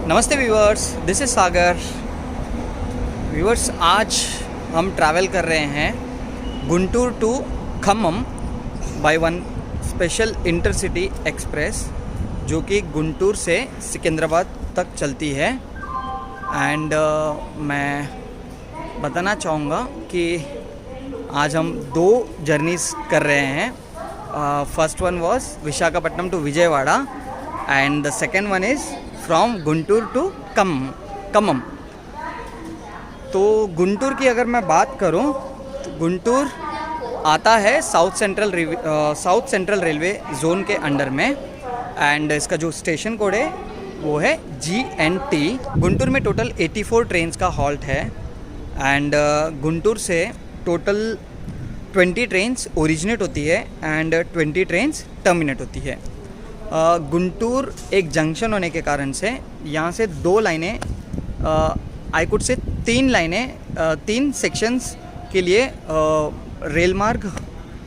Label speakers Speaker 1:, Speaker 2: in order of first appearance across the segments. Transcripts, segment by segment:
Speaker 1: नमस्ते viewers, this is Sagar. Viewers, आज हम ट्रैवल कर रहे हैं Guntur to Khammam by one special intercity express जो कि गुंटूर से सिकंदराबाद तक चलती है। एंड मैं बताना चाहूँगा कि आज हम दो जर्नीज़ कर रहे हैं। First one was Visakhapatnam to Vijayawada and the second one is from Guntur to Khammam. तो गुंटूर की अगर मैं बात करूं तो गुंटूर आता है साउथ सेंट्रल रेलवे जोन के अंडर में। एंड इसका जो स्टेशन कोड है वो है GNT। गुंटूर में टोटल 84 ट्रेन्स का हॉल्ट है। एंड गुंटूर से टोटल 20 ट्रेन्स ओरिजिनेट होती है एंड 20 ट्रेन्स टर्मिनेट होती है। गुंटूर एक जंक्शन होने के कारण से यहाँ से दो लाइनें, आई कुड से तीन सेक्शंस के लिए रेल मार्ग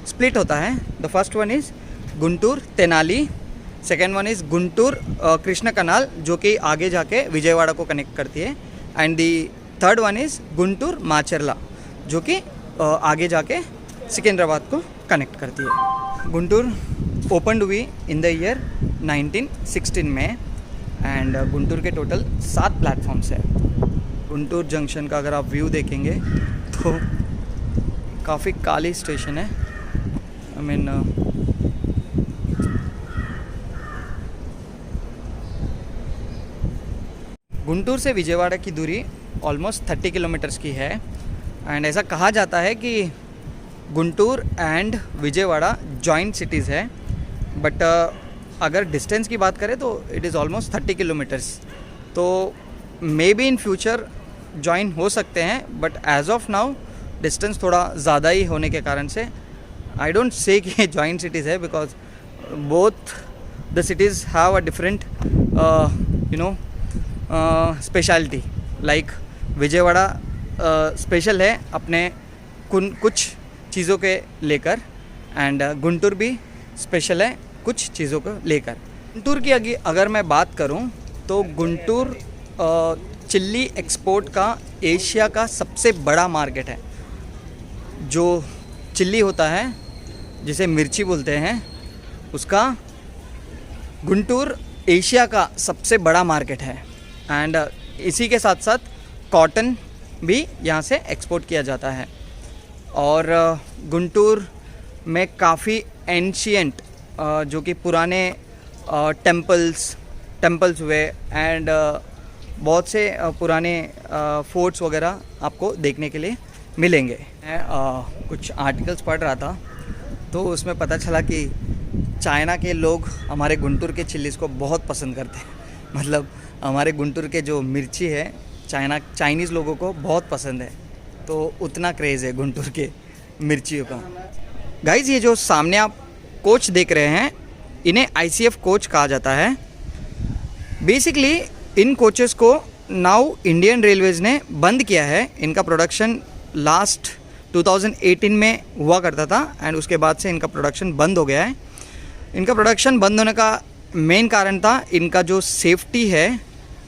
Speaker 1: स्प्लिट होता है। The first one is Guntur Tenali, second one is Guntur Krishna canal जो कि आगे जाके विजयवाड़ा को कनेक्ट करती है। And the third one is Guntur Macherla जो कि आगे जाके सिकंदराबाद को कनेक्ट करती है। गुंटूर ओपन हुई इन द ईयर 1916 में। एंड गुंटूर के टोटल 7 प्लेटफॉर्म्स है। गुंटूर जंक्शन का अगर आप व्यू देखेंगे तो काफ़ी काली स्टेशन है। आई मीन गुंटूर से विजयवाड़ा की दूरी ऑलमोस्ट 30 किलोमीटर्स की है। एंड ऐसा कहा जाता है कि Guntur and Vijayawada joint cities है। बट अगर डिस्टेंस की बात करें तो इट इज़ ऑलमोस्ट 30 किलोमीटर्स। तो may be in future join हो सकते हैं, but as of now distance थोड़ा ज़्यादा ही होने के कारण से आई डोंट से कि जॉइंट सिटीज़ है, because both the cities have a different speciality. Like Vijayawada special है अपने कुछ चीज़ों के लेकर, एंड गुंटूर भी स्पेशल है कुछ चीज़ों को लेकर। गुंटूर की अगर मैं बात करूं तो गुंटूर चिल्ली एक्सपोर्ट का एशिया का सबसे बड़ा मार्केट है। जो चिल्ली होता है जिसे मिर्ची बोलते हैं, उसका गुंटूर एशिया का सबसे बड़ा मार्केट है। एंड इसी के साथ साथ कॉटन भी यहाँ से एक्सपोर्ट किया जाता है। और गुंटूर में काफ़ी एंशियंट जो कि पुराने टेम्पल्स हुए एंड बहुत से पुराने फोर्ट्स वगैरह आपको देखने के लिए मिलेंगे। मैं कुछ आर्टिकल्स पढ़ रहा था तो उसमें पता चला कि चाइना के लोग हमारे गुंटूर के चिल्लीज़ को बहुत पसंद करते हैं। मतलब हमारे गुंटूर के जो मिर्ची है चाइनीज़ लोगों को बहुत पसंद है। तो उतना क्रेज़ है गुंटूर के मिर्चियों का। गाइज़, ये जो सामने आप कोच देख रहे हैं इन्हें ICF कोच कहा जाता है। बेसिकली इन कोचेस को नाउ इंडियन रेलवेज़ ने बंद किया है। इनका प्रोडक्शन लास्ट 2018 में हुआ करता था एंड उसके बाद से इनका प्रोडक्शन बंद हो गया है। इनका प्रोडक्शन बंद होने का मेन कारण था इनका जो सेफ्टी है।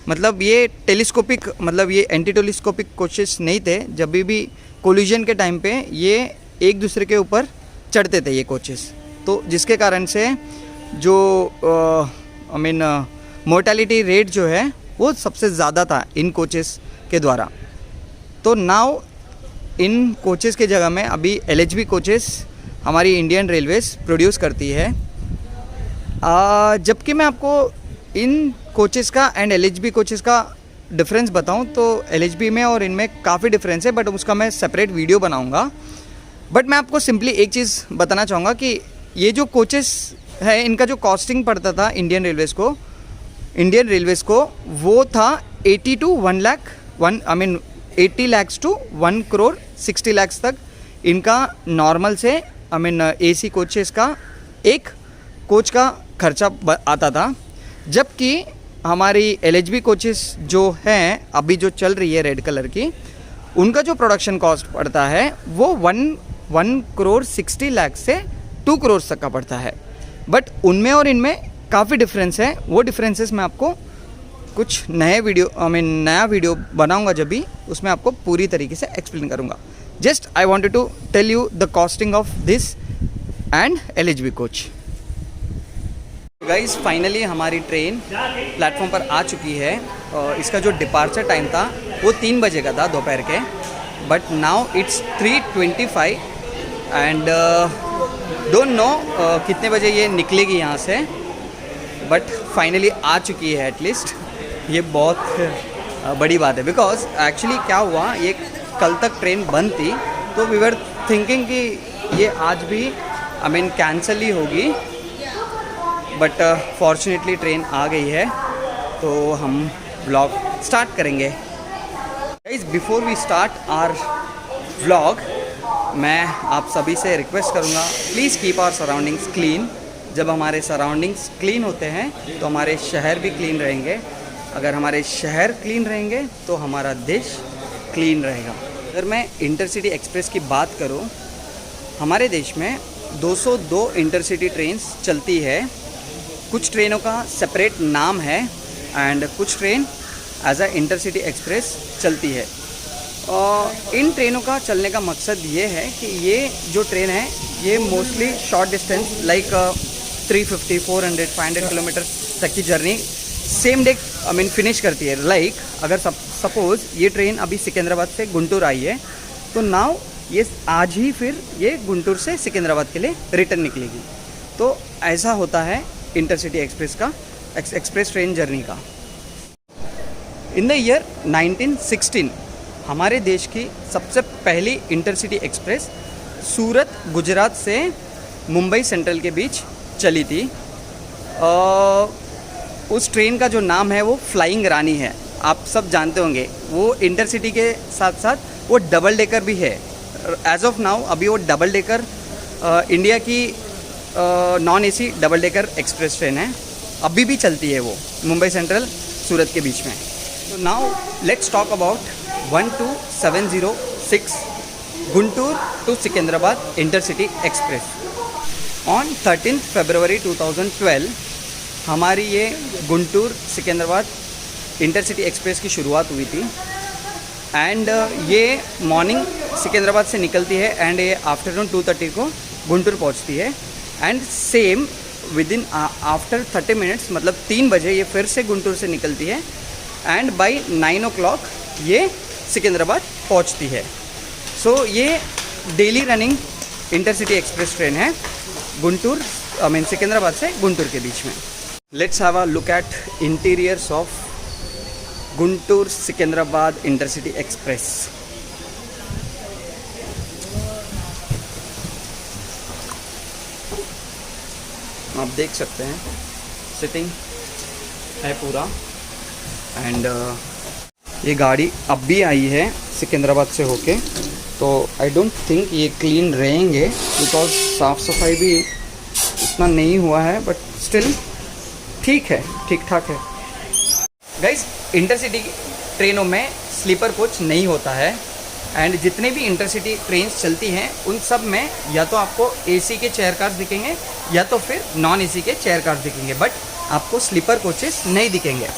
Speaker 1: मतलब ये टेलीस्कोपिक, मतलब ये एंटी टेलीस्कोपिक कोचेस नहीं थे। जब भी कोलिजन के टाइम पे ये एक दूसरे के ऊपर चढ़ते थे ये कोचेस, तो जिसके कारण से जो मोर्टेलिटी रेट जो है वो सबसे ज़्यादा था इन कोचेस के द्वारा। तो नाउ इन कोचेस के जगह में अभी LHB कोचेस हमारी इंडियन रेलवेज़ प्रोड्यूस करती है। जबकि मैं आपको इन कोचेस का एंड LHB कोचेस का डिफरेंस बताऊं तो LHB में और इनमें काफ़ी डिफरेंस है, बट उसका मैं सेपरेट वीडियो बनाऊंगा। बट मैं आपको सिंपली एक चीज़ बताना चाहूँगा कि ये जो कोचेस है इनका जो कॉस्टिंग पड़ता था इंडियन रेलवेज़ को वो था 80 lakhs to 1 crore 60 lakhs तक इनका नॉर्मल से AC कोचेस का एक कोच का खर्चा आता था। जबकि हमारी LHB कोचेस जो हैं अभी जो चल रही है रेड कलर की, उनका जो प्रोडक्शन कॉस्ट पड़ता है वो 1 crore 60 लाख से 2 crore तक का पड़ता है। बट उनमें और इनमें काफ़ी डिफरेंस है। वो डिफरेंसेस मैं आपको कुछ नया वीडियो बनाऊंगा जब भी, उसमें आपको पूरी तरीके से एक्सप्लेन करूंगा. Just I wanted to tell you the costing of this and LHB coach. Guys finally हमारी ट्रेन प्लेटफॉर्म पर आ चुकी है. इसका जो डिपार्चर टाइम था वो 3 बजे का था दोपहर के, but now it's 3:25 and don't know कितने बजे ये निकलेगी यहाँ से, बट फाइनली आ चुकी है एटलीस्ट. ये बहुत बड़ी बात है, बिकॉज एक्चुअली क्या हुआ, ये कल तक ट्रेन बंद थी, तो वी वर थिंकिंग कि ये आज भी कैंसिल ही होगी, बट फॉर्चुनेटली ट्रेन आ गई है. तो हम व्लॉग स्टार्ट करेंगे. Guys before we start our vlog, मैं आप सभी से रिक्वेस्ट करूँगा, please keep our surroundings clean. जब हमारे सराउंडिंग्स क्लीन होते हैं तो हमारे शहर भी क्लीन रहेंगे. अगर हमारे शहर क्लीन रहेंगे तो हमारा देश क्लीन रहेगा. अगर मैं इंटरसिटी एक्सप्रेस की बात करूँ, हमारे देश में 202 इंटरसिटी ट्रेन्स चलती है. कुछ ट्रेनों का सेपरेट नाम है एंड कुछ train as a intercity express चलती है. इन ट्रेनों का चलने का मकसद ये है कि ये जो ट्रेन है ये mostly short distance like 350, 400, 500 kilometre तक की जर्नी सेम डे फिनिश करती है. लाइक अगर सपोज़ ये ट्रेन अभी सिकंदराबाद से गुंटूर आई है, तो नाउ ये आज ही फिर ये गुंटूर से सिकंदराबाद के लिए रिटर्न निकलेगी. तो ऐसा होता है इंटरसिटी एक्सप्रेस का एक्सप्रेस ट्रेन जर्नी का. इन द ईयर 1916 हमारे देश की सबसे पहली इंटरसिटी एक्सप्रेस सूरत गुजरात से मुंबई सेंट्रल के बीच चली थी. उस ट्रेन का जो नाम है वो फ्लाइंग रानी है. आप सब जानते होंगे. वो इंटरसिटी के साथ साथ वो डबल डेकर भी है. एज ऑफ नाउ अभी वो डबल डेकर इंडिया की non AC double decker express train है. अभी भी चलती है वो मुंबई सेंट्रल सूरत के बीच में. तो now let's talk about 12706 Guntur to Secunderabad intercity express. On 13 फरवरी 2012 हमारी ये गुंटूर सिकंदराबाद इंटरसिटी एक्सप्रेस की शुरुआत हुई थी. एंड ये मॉर्निंग सिकंदराबाद से निकलती है एंड ये आफ्टरनून 2:30 को गुंटूर पहुंचती है. And same with in after 30 minutes मतलब 3 बजे ये फिर से गुंटूर से निकलती है एंड बाय 9 o'clock ये सिकंदराबाद पहुंचती है. सो ये daily running intercity express train है गुंटूर सिकंदराबाद से गुंटूर के बीच में. Let's have a look at interiors of Guntur Secunderabad intercity express. आप देख सकते हैं सिटिंग है पूरा. एंड ये गाड़ी अब भी आई है सिकंदराबाद से होके, तो आई डोंट थिंक ये क्लीन रहेंगे बिकॉज साफ़ सफाई भी इतना नहीं हुआ है, बट स्टिल ठीक है, ठीक ठाक है. गाइस इंटरसिटी ट्रेनों में स्लीपर कोच नहीं होता है एंड जितने भी इंटरसिटी ट्रेन्स चलती हैं उन सब में या तो आपको AC के चेयर कार्स दिखेंगे या तो फिर नॉन AC के चेयर कार्स दिखेंगे, बट आपको स्लीपर कोचेस नहीं दिखेंगे.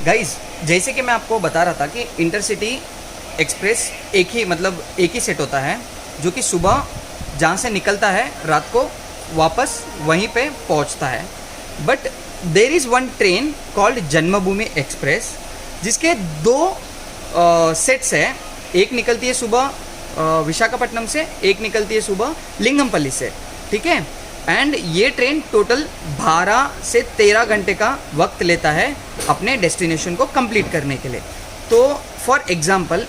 Speaker 1: गाइस जैसे कि मैं आपको बता रहा था कि इंटरसिटी एक्सप्रेस एक ही सेट होता है जो कि सुबह जहाँ से निकलता है रात को वापस वहीं पे पहुँचता है. But there is one train called Janmabhoomi express जिसके 2 सेट्स है. एक निकलती है सुबह विशाखापट्टनम से, एक निकलती है सुबह लिंगमपल्ली से. ठीक है. एंड ये ट्रेन टोटल 12 से 13 घंटे का वक्त लेता है अपने डेस्टिनेशन को कंप्लीट करने के लिए. तो फॉर एग्जांपल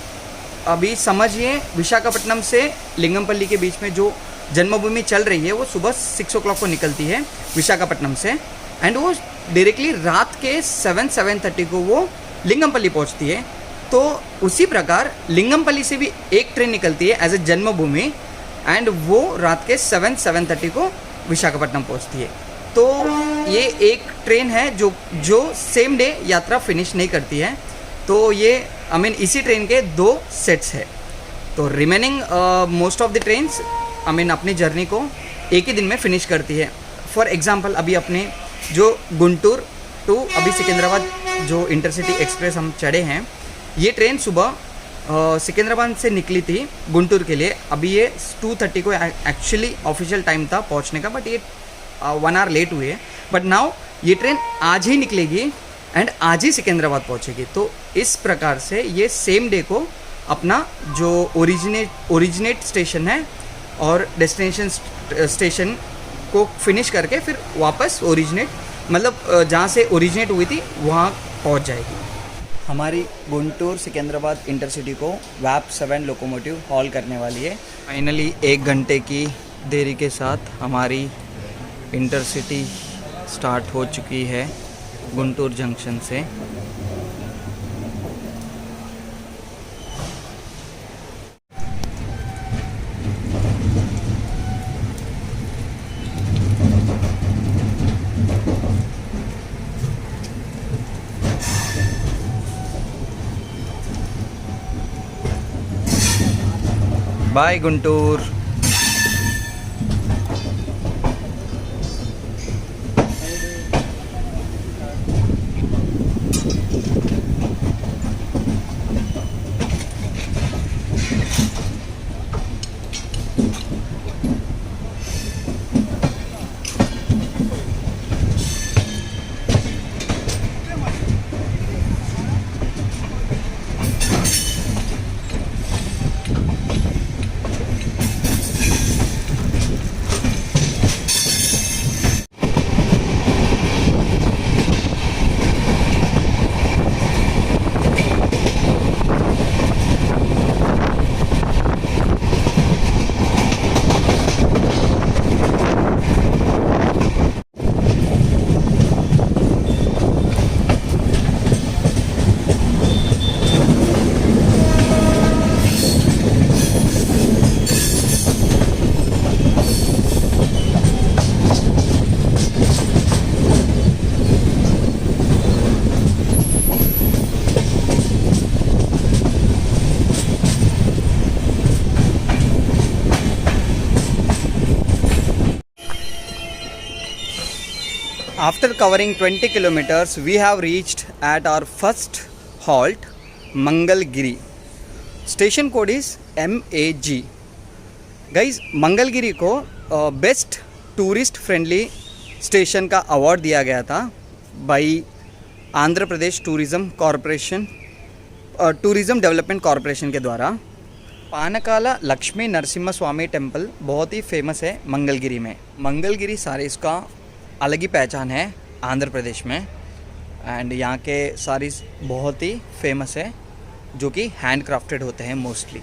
Speaker 1: अभी समझिए विशाखापट्टनम से लिंगमपल्ली के बीच में जो जन्मभूमि चल रही है वो सुबह 6 o'clock को निकलती है विशाखापट्टनम से एंड वो डायरेक्टली रात के 7:30 को वो लिंगमपल्ली पहुंचती है. तो उसी प्रकार लिंगमपल्ली से भी एक ट्रेन निकलती है एज ए जन्मभूमि एंड वो रात के 7:30 को विशाखापट्टनम पहुंचती है. तो ये एक ट्रेन है जो सेम डे यात्रा फिनिश नहीं करती है. तो ये इसी ट्रेन के 2 सेट्स है. तो remaining most of the trains अपनी जर्नी को एक ही दिन में फिनिश करती है. फॉर एग्जांपल अभी अपने जो गुंटूर टू अभी सिकंदराबाद जो इंटरसिटी एक्सप्रेस हम चढ़े हैं, ये ट्रेन सुबह सिकंदराबाद से निकली थी गुंटूर के लिए। अभी ये 2:30 को एक्चुअली ऑफिशियल टाइम था पहुंचने का, बट ये 1 आवर लेट हुए। बट नाउ ये ट्रेन आज ही निकलेगी एंड आज ही सिकंदराबाद पहुंचेगी। तो इस प्रकार से ये सेम डे को अपना जो ओरिजिनेट स्टेशन है और डेस्टिनेशन स्टेशन को फिनिश करके फिर वापस ओरिजिनेट, मतलब जहाँ से ओरिजिनेट हुई थी वहाँ पहुँच जाएगी। हमारी गुंटूर सिकंदराबाद इंटरसिटी को वैप 7 लोकोमोटिव हॉल करने वाली है। फाइनली 1 घंटे की देरी के साथ हमारी इंटरसिटी स्टार्ट हो चुकी है गुंटूर जंक्शन से। Bye Guntur. After covering 20 kilometers, we have reached at our first halt, Mangalgiri. Station code is MAG. Guys, Mangalagiri को बेस्ट टूरिस्ट फ्रेंडली स्टेशन का अवार्ड दिया गया था by Andhra Pradesh tourism corporation, tourism development corporation के द्वारा। पानकाला लक्ष्मी नरसिम्हा स्वामी टेम्पल बहुत ही फेमस है मंगलगिरी में। मंगलगिरी सारीज़ का अलग ही पहचान है आंध्र प्रदेश में, एंड यहाँ के सारीज़ बहुत ही फेमस है जो कि हैंड क्राफ्टेड होते हैं मोस्टली।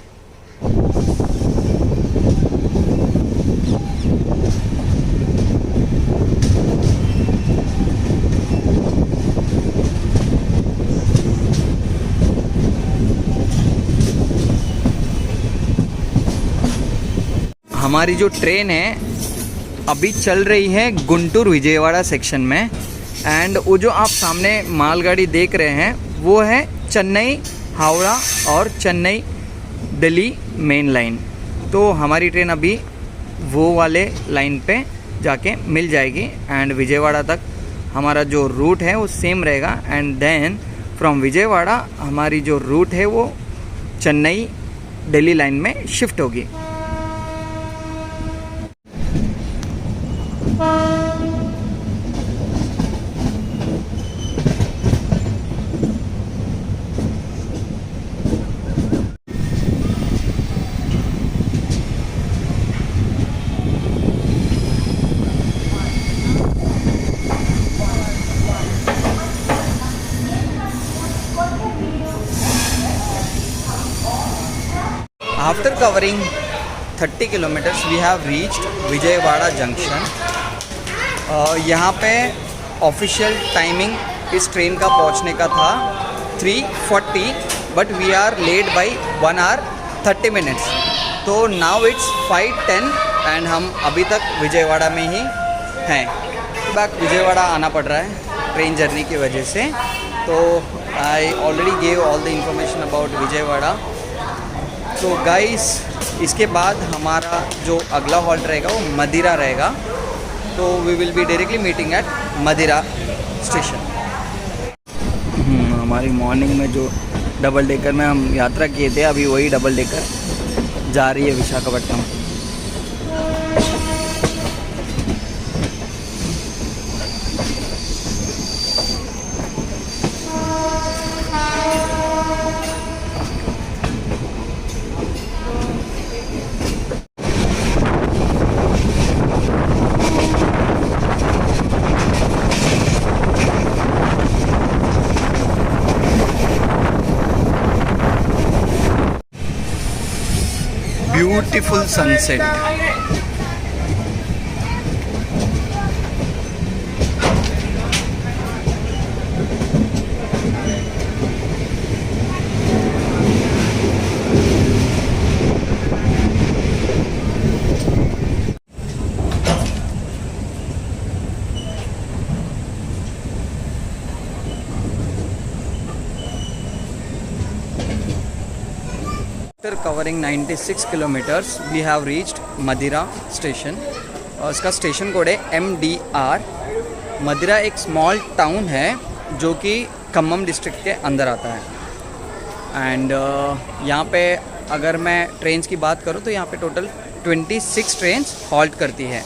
Speaker 1: हमारी जो ट्रेन है अभी चल रही है गुंटूर विजयवाड़ा सेक्शन में, एंड वो जो आप सामने मालगाड़ी देख रहे हैं वो है चेन्नई हावड़ा और चेन्नई दिल्ली मेन लाइन। तो हमारी ट्रेन अभी वो वाले लाइन पे जाके मिल जाएगी, एंड विजयवाड़ा तक हमारा जो रूट है वो सेम रहेगा, एंड देन फ्रॉम विजयवाड़ा हमारी जो रूट है वो चेन्नई दिल्ली लाइन में शिफ्ट होगी। After covering 30 kilometers, we have reached Vijayawada junction. यहाँ पे ऑफिशियल टाइमिंग इस ट्रेन का पहुँचने का था 3:40, but we are late by 1 hour 30 minutes। तो नाउ इट्स 5:10 एंड हम अभी तक विजयवाड़ा में ही हैं। बैक विजयवाड़ा आना पड़ रहा है ट्रेन जर्नी की वजह से। तो I already gave all the information about Vijayawada. तो गाइस, इसके बाद हमारा जो अगला हॉल्ट रहेगा वो मदिरा रहेगा। तो we will be directly meeting at Madhira station. हमारी मॉर्निंग में जो डबल डेकर में हम यात्रा किए थे, अभी वही डबल डेकर जा रही है Visakhapatnam. Beautiful sunset. After covering 96 kilometers, we have reached मदिरा स्टेशन और इसका स्टेशन कोड है MDR। मदिरा एक स्मॉल टाउन है जो कि खम्मम डिस्ट्रिक्ट के अंदर आता है। एंड यहाँ पे अगर मैं ट्रेन्स की बात करूँ तो यहाँ पे टोटल 26 ट्रेन्स हॉल्ट करती है।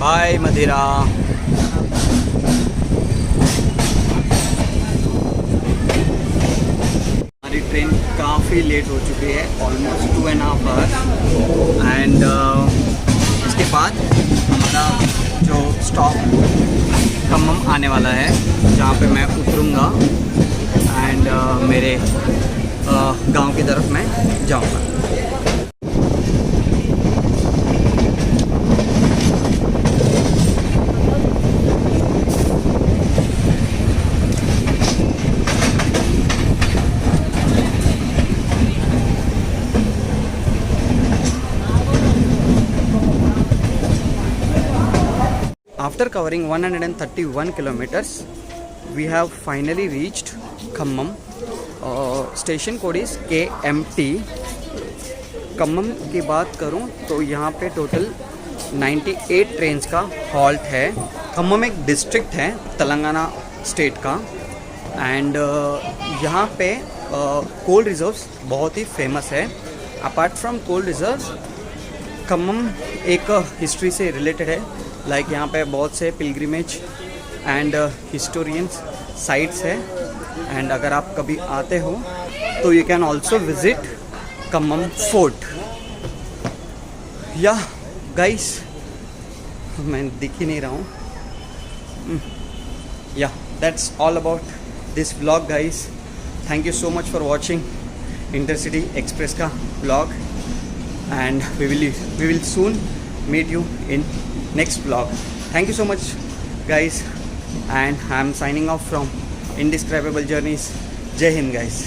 Speaker 1: बाय मदिरा। हमारी ट्रेन काफ़ी लेट हो चुकी है, ऑलमोस्ट 2.5 आवर्स। एंड इसके बाद हमारा जो स्टॉप खम्मम आने वाला है, जहाँ पे मैं उतरूँगा एंड मेरे गांव की तरफ मैं जाऊँगा। After covering 131 kilometers, we have finally reached Khammam. Station code is KMT। Khammam की बात करूं तो यहाँ पे टोटल 98 ट्रेन्स का हॉल्ट है। खम्मम एक डिस्ट्रिक्ट है तेलंगाना स्टेट का। एंड यहाँ पे कोल रिजर्व्स बहुत ही फेमस है। Apart from coal reserves, Khammam एक हिस्ट्री से रिलेटेड है। लाइक यहाँ पे बहुत से पिलग्रिमेज एंड हिस्टोरियंस साइट्स है। एंड अगर आप कभी आते हो तो you can also visit Khammam fort. Yeah guys, मैं दिख ही नहीं रहा हूँ। Yeah that's all about this vlog guys. Thank you so much for watching intercity express का vlog. And we will soon meet you in next vlog. Thank you so much guys, and I am signing off from Indescribable Journeys. Jai Hind guys.